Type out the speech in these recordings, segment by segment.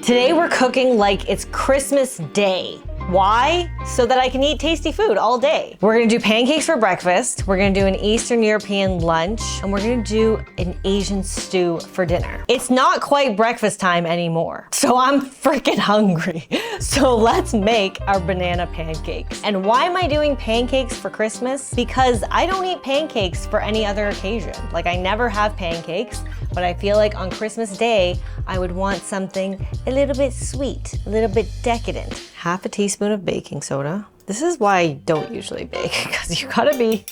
Today we're cooking like it's Christmas Day. Why? So that I can eat tasty food all day. We're gonna do pancakes for breakfast, we're gonna do an Eastern European lunch, and we're gonna do an Asian stew for dinner. It's not quite breakfast time anymore, so I'm freaking hungry. So let's make our banana pancakes. And why am I doing pancakes for Christmas? Because I don't eat pancakes for any other occasion. Like, I never have pancakes, but I feel like on Christmas Day, I would want something a little bit sweet, a little bit decadent. Half a teaspoon of baking soda. This is why I don't usually bake, because you gotta be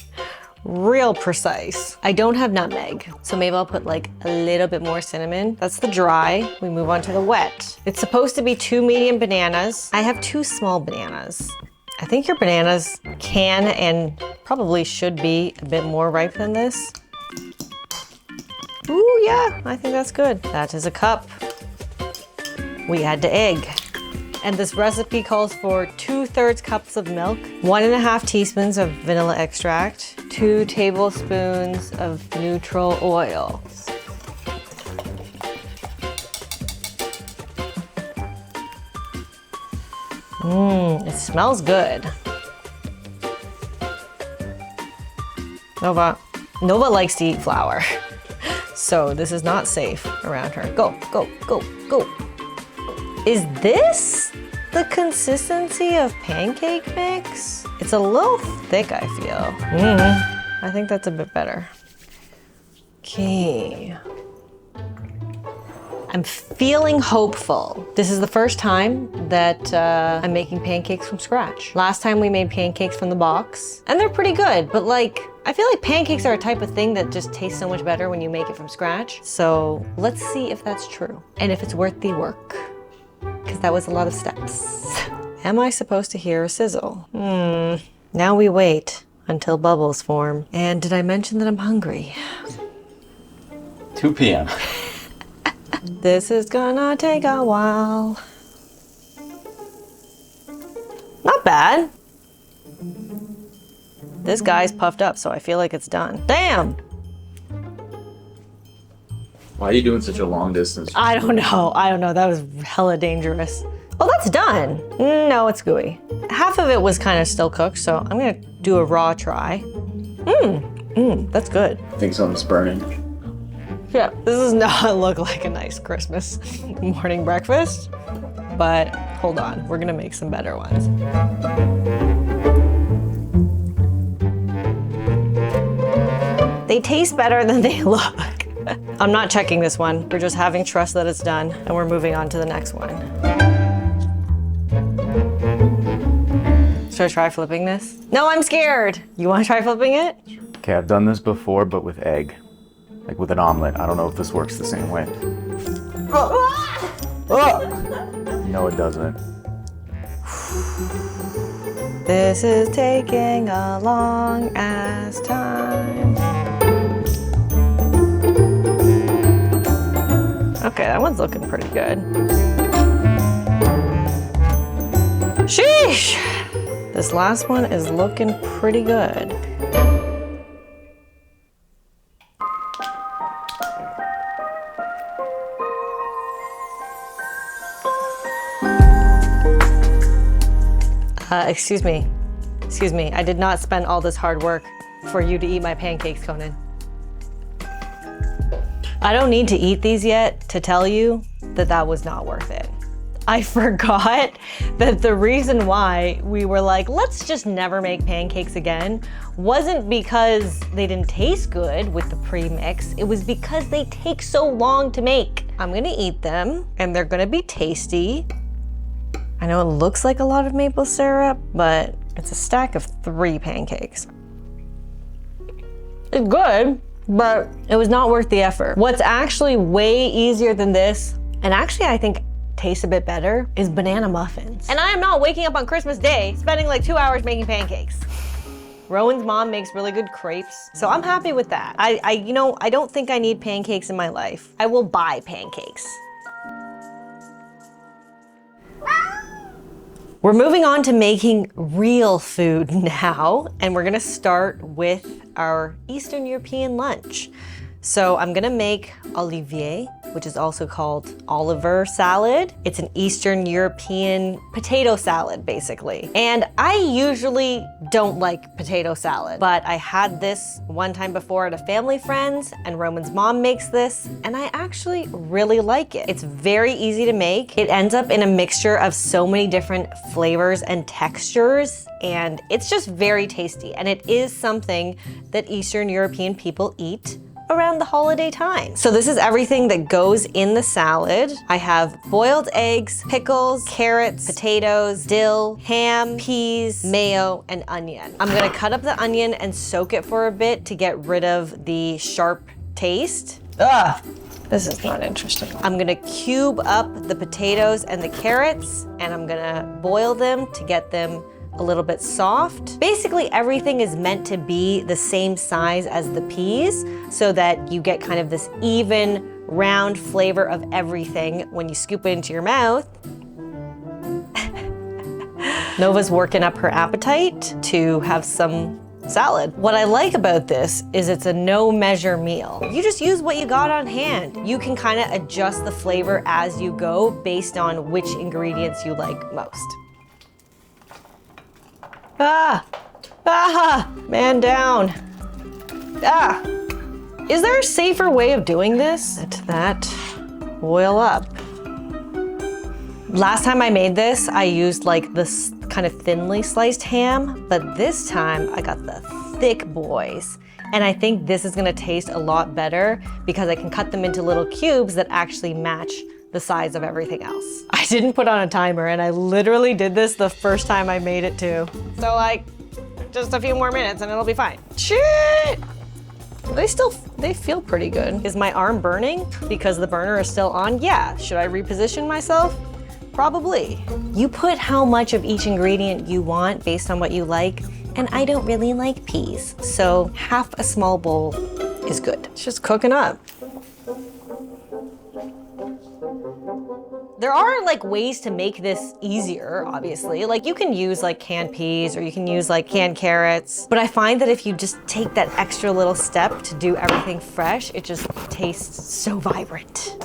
real precise. I don't have nutmeg, so maybe I'll put like a little bit more cinnamon. That's the dry. We move on to the wet. It's supposed to be 2 medium bananas. I have 2 small bananas. I think your bananas can and probably should be a bit more ripe than this. Ooh, yeah, I think that's good. That is a cup. We add the egg. And this recipe calls for 2/3 cups of milk, 1.5 teaspoons of vanilla extract, 2 tablespoons of neutral oil. It smells good. Nova likes to eat flour, so this is not safe around her. Go, go, go, go. Is this the consistency of pancake mix? It's a little thick, I feel. I think that's a bit better. Okay. I'm feeling hopeful. This is the first time that I'm making pancakes from scratch. Last time we made pancakes from the box, and they're pretty good, but like, I feel like pancakes are a type of thing that just tastes so much better when you make it from scratch. So let's see if that's true, and if it's worth the work. Because that was a lot of steps. Am I supposed to hear a sizzle? Now we wait until bubbles form. And did I mention that I'm hungry? 2 p.m. This is gonna take a while. Not bad. This guy's puffed up, so I feel like it's done. Damn! Why are you doing such a long distance? I don't know, that was hella dangerous. Oh, that's done. No, it's gooey. Half of it was kind of still cooked, so I'm gonna do a raw try. That's good. I think something's burning. Yeah, this does not look like a nice Christmas morning breakfast, but hold on, we're gonna make some better ones. They taste better than they look. I'm not checking this one. We're just having trust that it's done, and we're moving on to the next one. Should I try flipping this? No, I'm scared. You want to try flipping it? Okay, I've done this before, but with egg. Like with an omelet. I don't know if this works the same way. No, it doesn't. This is taking a long ass time. Okay, that one's looking pretty good. Sheesh! This last one is looking pretty good. Excuse me, I did not spend all this hard work for you to eat my pancakes, Conan. I don't need to eat these yet to tell you that that was not worth it. I forgot that the reason why we were like, let's just never make pancakes again, wasn't because they didn't taste good with the pre-mix, it was because they take so long to make. I'm gonna eat them, and they're gonna be tasty. I know it looks like a lot of maple syrup, but it's a stack of 3 pancakes. It's good, but it was not worth the effort. What's actually way easier than this, and actually I think tastes a bit better, is banana muffins. And I am not waking up on Christmas Day spending like 2 hours making pancakes. Rowan's mom makes really good crepes, so I'm happy with that. I don't think I need pancakes in my life. I will buy pancakes. We're moving on to making real food now, and we're gonna start with our Eastern European lunch. So I'm gonna make olivier, which is also called Oliver salad. It's an Eastern European potato salad, basically. And I usually don't like potato salad, but I had this one time before at a family friend's, and Roman's mom makes this, and I actually really like it. It's very easy to make. It ends up in a mixture of so many different flavors and textures, and it's just very tasty. And it is something that Eastern European people eat around the holiday time. So this is everything that goes in the salad. I have boiled eggs, pickles, carrots, potatoes, dill, ham, peas, mayo, and onion. I'm gonna cut up the onion and soak it for a bit to get rid of the sharp taste. Ugh, this is not interesting. I'm gonna cube up the potatoes and the carrots, and I'm gonna boil them to get them a little bit soft. Basically, everything is meant to be the same size as the peas so that you get kind of this even, round flavor of everything when you scoop it into your mouth. Nova's working up her appetite to have some salad. What I like about this is it's a no measure meal. You just use what you got on hand. You can kind of adjust the flavor as you go based on which ingredients you like most. Man down. Is there a safer way of doing this? Let that boil up. Last time I made this, I used like this kind of thinly sliced ham, but this time I got the thick boys. And I think this is gonna taste a lot better because I can cut them into little cubes that actually match the size of everything else. I didn't put on a timer, and I literally did this the first time I made it too. So like, just a few more minutes and it'll be fine. Shit! They feel pretty good. Is my arm burning because the burner is still on? Yeah. Should I reposition myself? Probably. You put how much of each ingredient you want based on what you like, and I don't really like peas, so half a small bowl is good. It's just cooking up. There are like ways to make this easier, obviously. Like you can use like canned peas or you can use like canned carrots. But I find that if you just take that extra little step to do everything fresh, it just tastes so vibrant.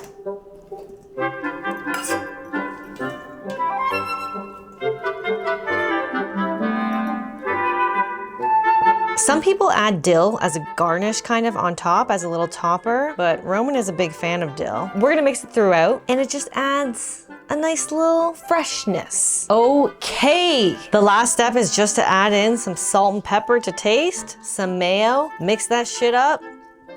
Some people add dill as a garnish kind of on top as a little topper, but Roman is a big fan of dill. We're gonna mix it throughout and it just adds a nice little freshness. Okay, the last step is just to add in some salt and pepper to taste, some mayo, mix that shit up,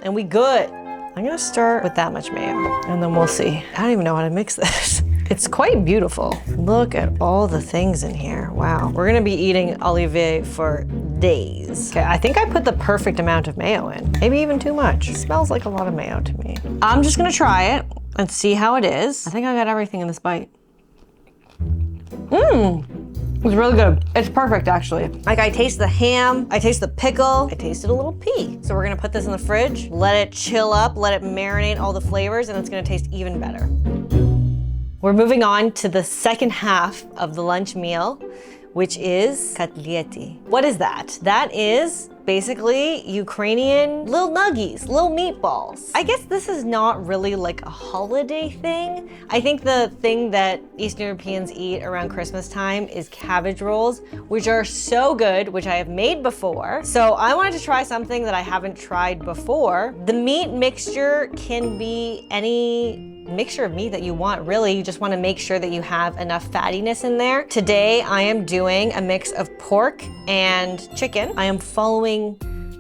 and we good. I'm gonna start with that much mayo and then we'll see. I don't even know how to mix this. It's quite beautiful. Look at all the things in here. Wow. We're gonna be eating olivier for days. Okay, I think I put the perfect amount of mayo in. Maybe even too much. It smells like a lot of mayo to me. I'm just gonna try it and see how it is. I think I got everything in this bite. It's really good. It's perfect, actually. Like I taste the ham, I taste the pickle, I tasted a little pea. So we're gonna put this in the fridge, let it chill up, let it marinate all the flavors, and it's gonna taste even better. We're moving on to the second half of the lunch meal, which is kotlety. What is that? That is basically Ukrainian little nuggies, little meatballs. I guess this is not really like a holiday thing. I think the thing that Eastern Europeans eat around Christmas time is cabbage rolls, which are so good, which I have made before. So I wanted to try something that I haven't tried before. The meat mixture can be any mixture of meat that you want, really. You just want to make sure that you have enough fattiness in there. Today, I am doing a mix of pork and chicken. I am following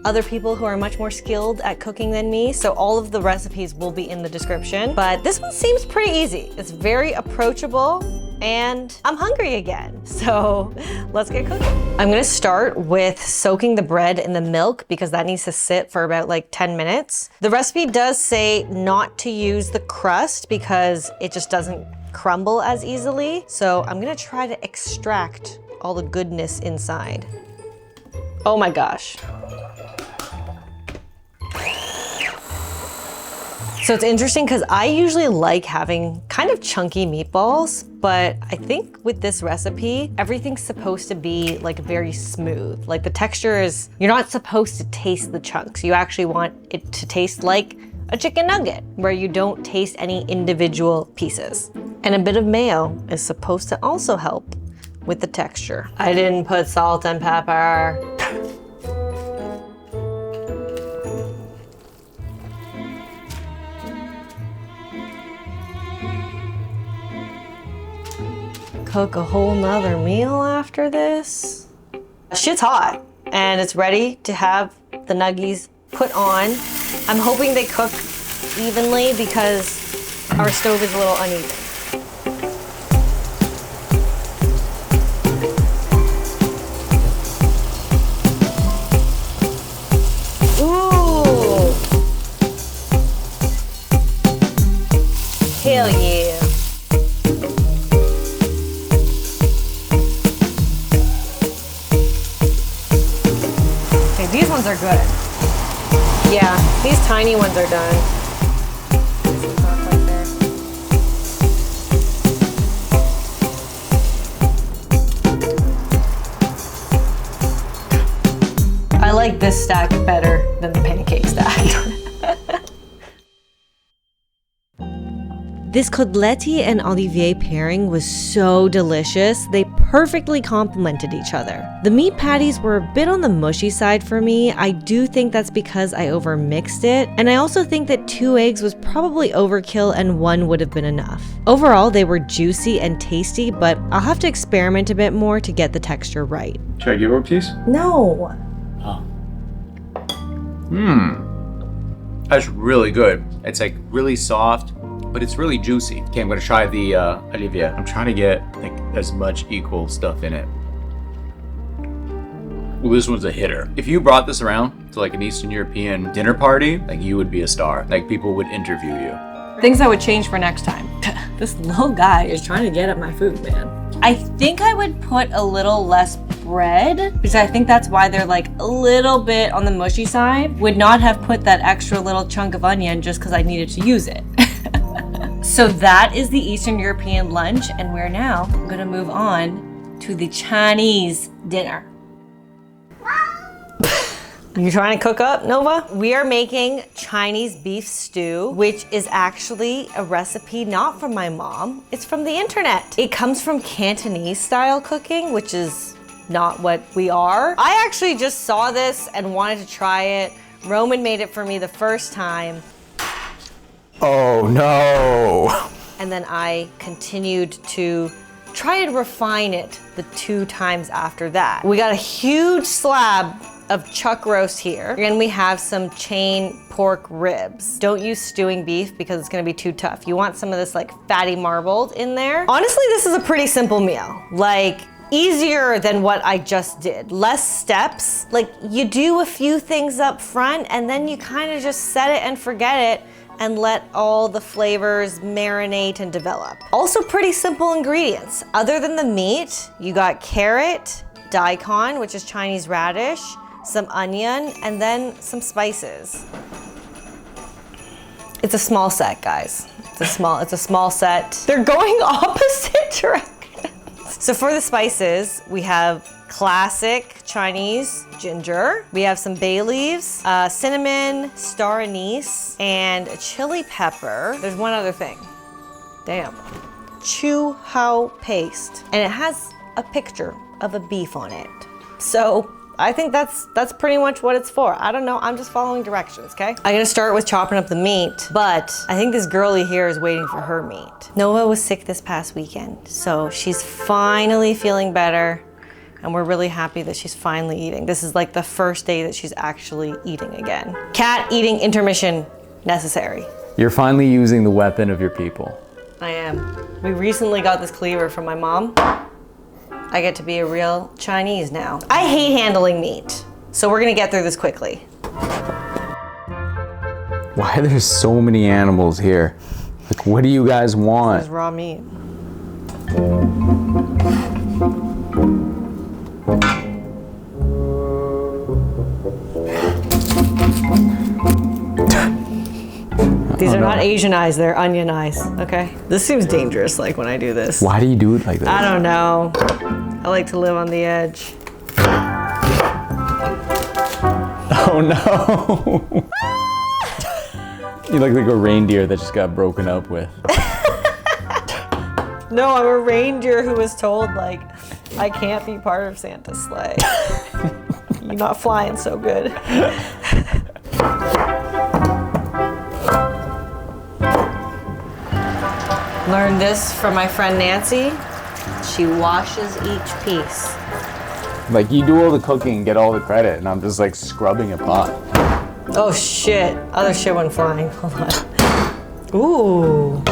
other people who are much more skilled at cooking than me, so all of the recipes will be in the description. But this one seems pretty easy. It's very approachable, and I'm hungry again. So let's get cooking. I'm gonna start with soaking the bread in the milk because that needs to sit for about like 10 minutes. The recipe does say not to use the crust because it just doesn't crumble as easily. So I'm gonna try to extract all the goodness inside. Oh my gosh. So it's interesting because I usually like having kind of chunky meatballs, but I think with this recipe, everything's supposed to be like very smooth. Like the texture is, you're not supposed to taste the chunks. You actually want it to taste like a chicken nugget where you don't taste any individual pieces. And a bit of mayo is supposed to also help with the texture. I didn't put salt and pepper. Cook a whole nother meal after this. Shit's hot and it's ready to have the nuggies put on. I'm hoping they cook evenly because our stove is a little uneven. Ooh! Hell yeah! Okay, these ones are good. Yeah, these tiny ones are done. I like this stack better than the pancake stack. This coteletti and olivier pairing was so delicious. They perfectly complemented each other. The meat patties were a bit on the mushy side for me. I do think that's because I overmixed it. And I also think that 2 eggs was probably overkill and 1 would have been enough. Overall, they were juicy and tasty, but I'll have to experiment a bit more to get the texture right. Should I give her a piece? No. Oh. That's really good. It's like really soft, but it's really juicy. Okay, I'm gonna try the Olivier. I'm trying to get like as much equal stuff in it. Well, this one's a hitter. If you brought this around to like an Eastern European dinner party, like you would be a star. Like people would interview you. Things I would change for next time. This little guy is trying to get at my food, man. I think I would put a little less bread because I think that's why they're like a little bit on the mushy side. Would not have put that extra little chunk of onion just because I needed to use it. So that is the Eastern European lunch, and we're now gonna move on to the Chinese dinner. You trying to cook up, Nova? We are making Chinese beef stew, which is actually a recipe not from my mom, it's from the internet. It comes from Cantonese style cooking, which is not what we are. I actually just saw this and wanted to try it. Roman made it for me the first time. Oh no! And then I continued to try and refine it the 2 times after that. We got a huge slab of chuck roast here. And we have some chain pork ribs. Don't use stewing beef because it's gonna be too tough. You want some of this like fatty marbled in there. Honestly, this is a pretty simple meal. Like, easier than what I just did. Less steps. Like, you do a few things up front and then you kind of just set it and forget it and let all the flavors marinate and develop. Also pretty simple ingredients. Other than the meat, you got carrot, daikon, which is Chinese radish, some onion, and then some spices. It's a small set, guys. It's a small set. They're going opposite directions. So for the spices, we have classic Chinese ginger. We have some bay leaves, cinnamon, star anise, and a chili pepper. There's one other thing. Damn. Chu hao paste. And it has a picture of a beef on it. So I think that's pretty much what it's for. I don't know, I'm just following directions, okay? I'm gonna start with chopping up the meat, but I think this girlie here is waiting for her meat. Nova was sick this past weekend, so she's finally feeling better, and we're really happy that she's finally eating. This is like the first day that she's actually eating again. Cat eating intermission necessary. You're finally using the weapon of your people. I am. We recently got this cleaver from my mom. I get to be a real Chinese now. I hate handling meat, so we're gonna get through this quickly. Why are there so many animals here? Like, what do you guys This is want? raw meat. These are not Asian eyes, they're onion eyes, okay? This seems dangerous, like when I do this. Why do you do it like that? I don't know. I like to live on the edge. Oh no! You look like a reindeer that just got broken up with. No, I'm a reindeer who was told, like, I can't be part of Santa's sleigh. You're not flying so good. Learned this from my friend Nancy. She washes each piece. Like, you do all the cooking and get all the credit, and I'm just like scrubbing a pot. Oh shit, other shit went flying. Hold on. Ooh.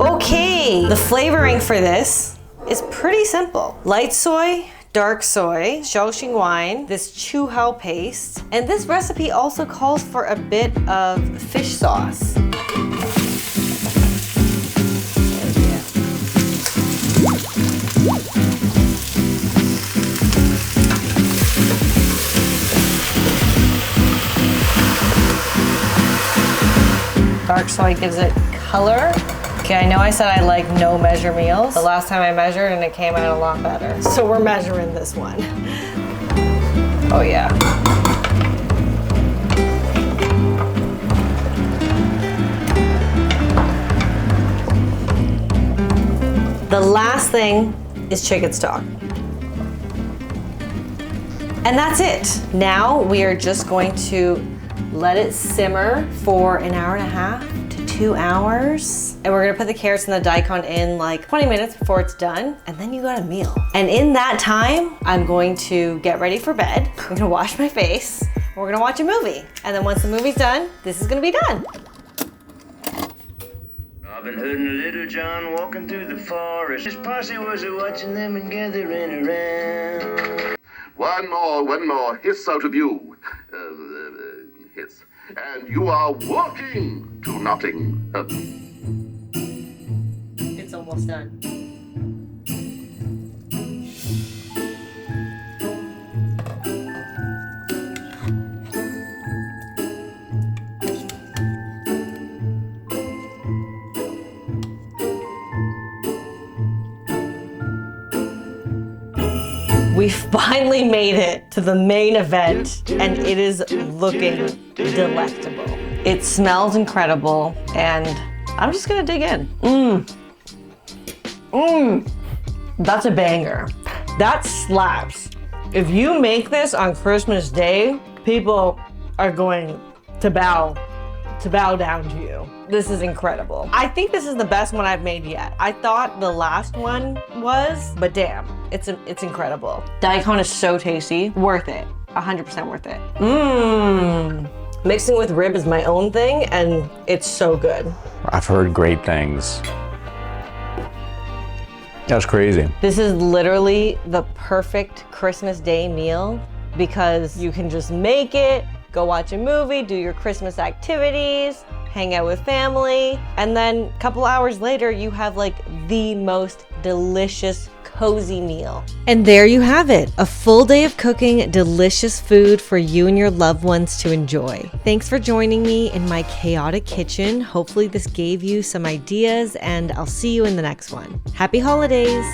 Okay, the flavoring for this is pretty simple. Light soy, dark soy, Shaoxing wine, this chu hao paste, and this recipe also calls for a bit of fish sauce. Dark soy gives it color. Okay, I know I said I like no measure meals. The last time I measured and it came out a lot better. So we're measuring this one. Oh yeah. The last thing is chicken stock. And that's it. Now we are just going to let it simmer for an hour and a half to 2 hours. And we're gonna put the carrots and the daikon in like 20 minutes before it's done. And then you got a meal. And in that time, I'm going to get ready for bed. I'm gonna wash my face. We're gonna watch a movie. And then once the movie's done, this is gonna be done. Robin Hood and Little John walking through the forest. His posse was watching them and gathering around. One more hiss out of you. Hiss. And you are walking to nothing. It's almost done. We finally made it to the main event, and it is looking delectable. It smells incredible, and I'm just gonna dig in. That's a banger. That slaps. If you make this on Christmas Day, people are going to bow down to you. This is incredible. I think this is the best one I've made yet. I thought the last one was, but damn, it's incredible. Daikon is so tasty, worth it, 100% worth it. Mixing with rib is my own thing, and it's so good. I've heard great things. That's crazy. This is literally the perfect Christmas Day meal because you can just make it, go watch a movie, do your Christmas activities, hang out with family, and then a couple hours later, you have like the most delicious, cozy meal. And there you have it, a full day of cooking delicious food for you and your loved ones to enjoy. Thanks for joining me in my chaotic kitchen. Hopefully this gave you some ideas, and I'll see you in the next one. Happy holidays.